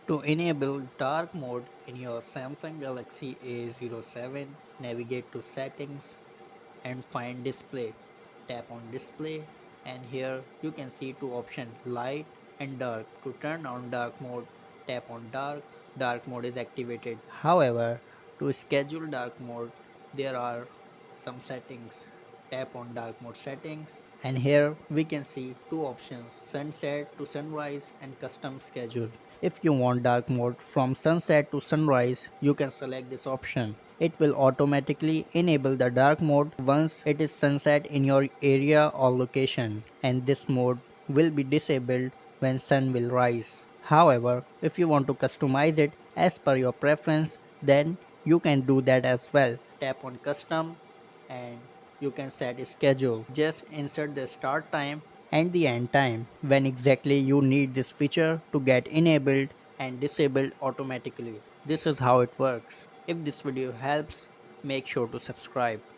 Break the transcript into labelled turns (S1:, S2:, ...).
S1: To enable dark mode in your Samsung Galaxy A07, navigate to Settings and find Display. Tap on Display and here you can see two options, Light and Dark. To turn on dark mode, tap on Dark. Dark mode is activated. However, to schedule dark mode, there are some settings. Tap on dark mode settings and here we can see two options, sunset to sunrise and custom schedule. If you want dark mode from sunset to sunrise, you can select this option. It will automatically enable the dark mode once it is sunset in your area or location, and this mode will be disabled when sun will rise. However, if you want to customize it as per your preference, then you can do that as well. Tap on custom and you can set a schedule. Just insert the start time and the end time when exactly you need this feature to get enabled and disabled automatically. This is how it works. If this video helps, make sure to subscribe.